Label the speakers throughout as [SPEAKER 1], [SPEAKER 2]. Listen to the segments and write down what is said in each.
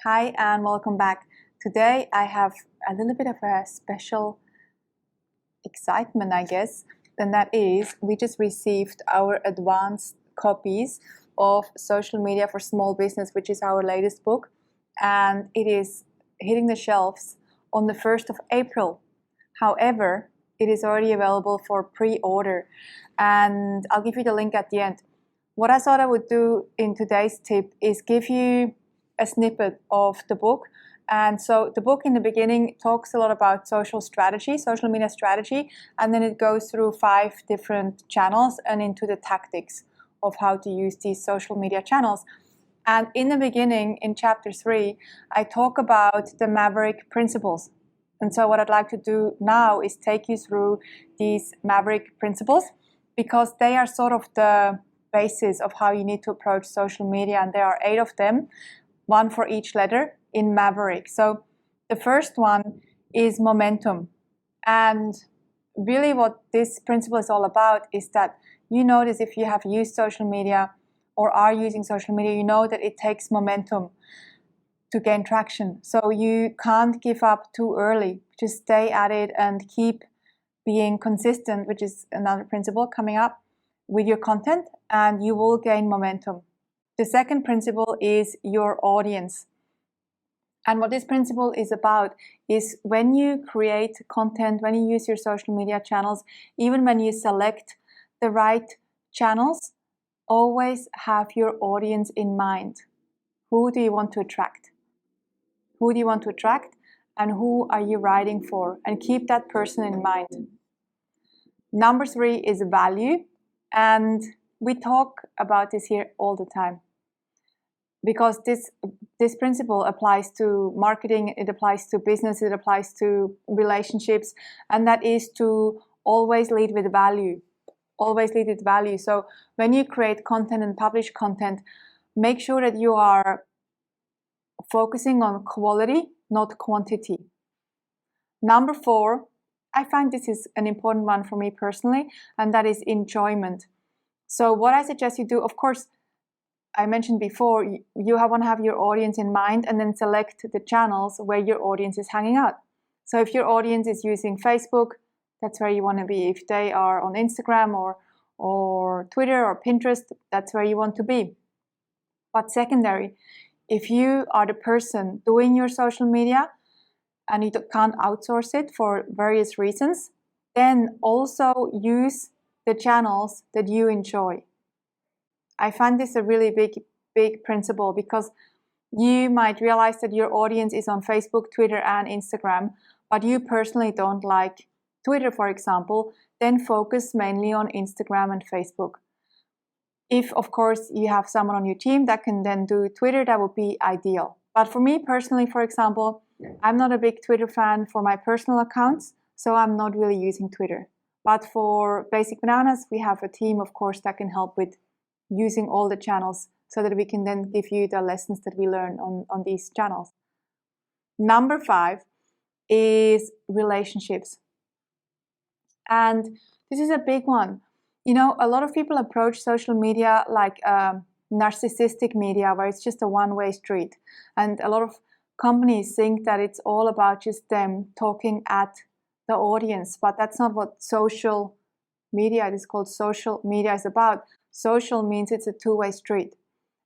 [SPEAKER 1] Hi and welcome back. Today I have a little bit of a special excitement, I guess, and that is we just received our advanced copies of Social Media for Small Business, which is our latest book, and it is hitting the shelves on the 1st of April. However, it is already available for pre-order, and I'll give you the link at the end. What I thought I would do in today's tip is give you a snippet of the book. And so the book in the beginning talks a lot about social strategy, social media strategy, and then it goes through 5 different channels and into the tactics of how to use these social media channels. And in the beginning, in chapter 3, I talk about the MAVERICK principles. And so what I'd like to do now is take you through these MAVERICK principles because they are sort of the basis of how you need to approach social media, and there are 8 of them, one for each letter in MAVERICK. So the first one is momentum. And really what this principle is all about is that you notice if you have used social media or are using social media, you know that it takes momentum to gain traction. So you can't give up too early. Just stay at it and keep being consistent, which is another principle coming up with your content, and you will gain momentum. The second principle is your audience. And what this principle is about is when you create content, when you use your social media channels, even when you select the right channels, always have your audience in mind. Who do you want to attract? Who do you want to attract? And who are you writing for? And keep that person in mind. Number 3 is value. And we talk about this here all the time because this principle applies to marketing, it applies to business, it applies to relationships, and that is to always lead with value. Always lead with value. So when you create content and publish content, make sure that you are focusing on quality, not quantity. Number 4, I find this is an important one for me personally, and that is enjoyment. So what I suggest you do, of course, I mentioned before, you want to have your audience in mind and then select the channels where your audience is hanging out. So if your audience is using Facebook, that's where you want to be. If they are on Instagram or Twitter or Pinterest, that's where you want to be. But secondary, if you are the person doing your social media and you can't outsource it for various reasons, then also use the channels that you enjoy. I find this a really big principle because you might realize that your audience is on Facebook, Twitter, and Instagram, but you personally don't like Twitter, for example, then focus mainly on Instagram and Facebook. If, of course, you have someone on your team that can then do Twitter, that would be ideal. But for me personally, for example, I'm not a big Twitter fan for my personal accounts, so I'm not really using Twitter. But for Basic Bananas, we have a team, of course, that can help with using all the channels so that we can then give you the lessons that we learn on these channels. Number 5 is relationships. And this is a big one. You know, a lot of people approach social media like narcissistic media where it's just a one-way street. And a lot of companies think that it's all about just them talking at the audience, but that's not what social media, it is called social media, is about. Social means it's a two-way street.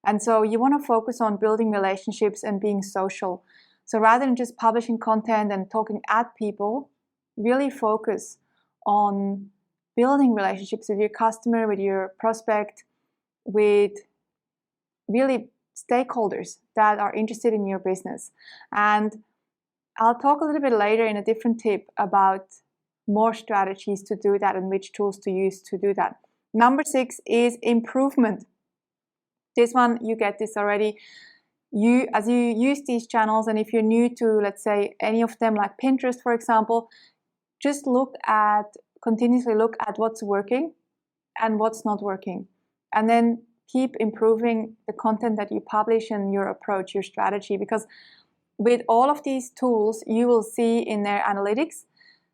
[SPEAKER 1] And so you want to focus on building relationships and being social. So rather than just publishing content and talking at people, really focus on building relationships with your customer, with your prospect, with really stakeholders that are interested in your business. And I'll talk a little bit later in a different tip about more strategies to do that and which tools to use to do that. Number 6 is improvement. This one, you get this already. As you use these channels, and if you're new to, let's say, any of them, like Pinterest, for example, just continuously look at what's working and what's not working. And then keep improving the content that you publish and your approach, your strategy. Because with all of these tools, you will see in their analytics,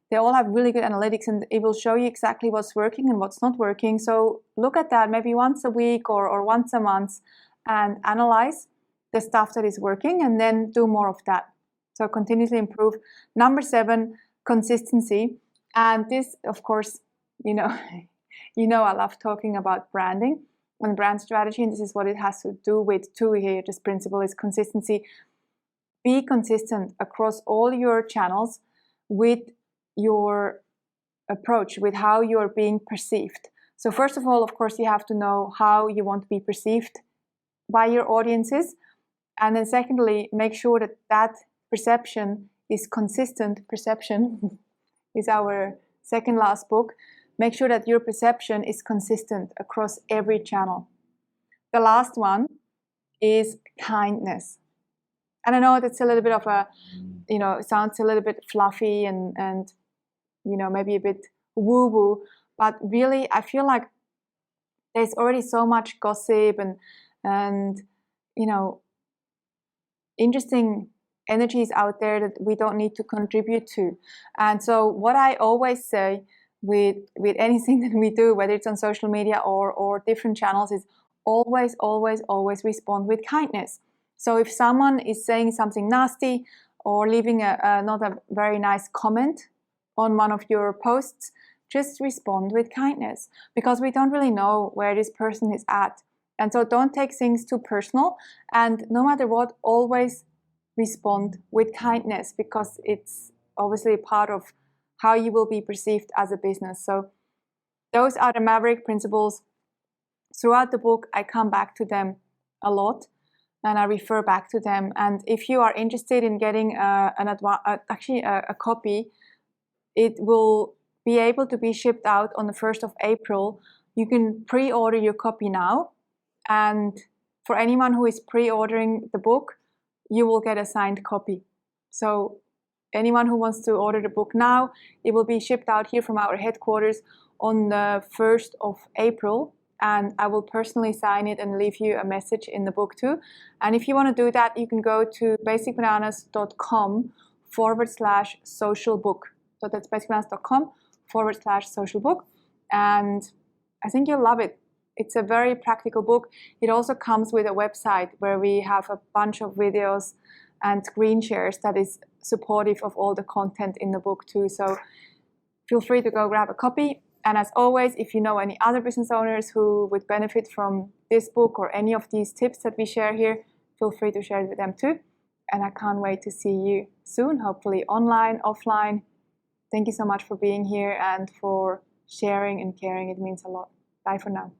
[SPEAKER 1] they all have really good analytics, and it will show you exactly what's working and what's not working. So look at that maybe once a week or once a month and analyze the stuff that is working and then do more of that. So continuously improve. Number 7, consistency. And this, of course, you know, I love talking about branding and brand strategy, and this is what it has to do with too here. This principle is consistency. Be consistent across all your channels with your approach, with how you're being perceived. So first of all, of course, you have to know how you want to be perceived by your audiences. And then secondly, make sure that that perception is consistent. Perception is our second last book. Make sure that your perception is consistent across every channel. The last one is kindness. And I know that's a little bit of a, it sounds a little bit fluffy and maybe a bit woo-woo, but really I feel like there's already so much gossip and interesting energies out there that we don't need to contribute to. And so what I always say with anything that we do, whether it's on social media or different channels, is always respond with kindness. So if someone is saying something nasty or leaving not a very nice comment on one of your posts, just respond with kindness, because we don't really know where this person is at. And so don't take things too personal, and no matter what, always respond with kindness, because it's obviously a part of how you will be perceived as a business. So those are the Maverick principles. Throughout the book, I come back to them a lot and I refer back to them. And if you are interested in getting a copy, it will be able to be shipped out on the 1st of April. You can pre-order your copy now. And for anyone who is pre-ordering the book, you will get a signed copy. So anyone who wants to order the book now, it will be shipped out here from our headquarters on the 1st of April. And I will personally sign it and leave you a message in the book too. And if you want to do that, you can go to basicbananas.com/social book. So that's basicbananas.com/social book. And I think you'll love it. It's a very practical book. It also comes with a website where we have a bunch of videos and screen shares that is supportive of all the content in the book too. So feel free to go grab a copy. And as always, if you know any other business owners who would benefit from this book or any of these tips that we share here, feel free to share it with them too. And I can't wait to see you soon, hopefully online, offline. Thank you so much for being here and for sharing and caring. It means a lot. Bye for now.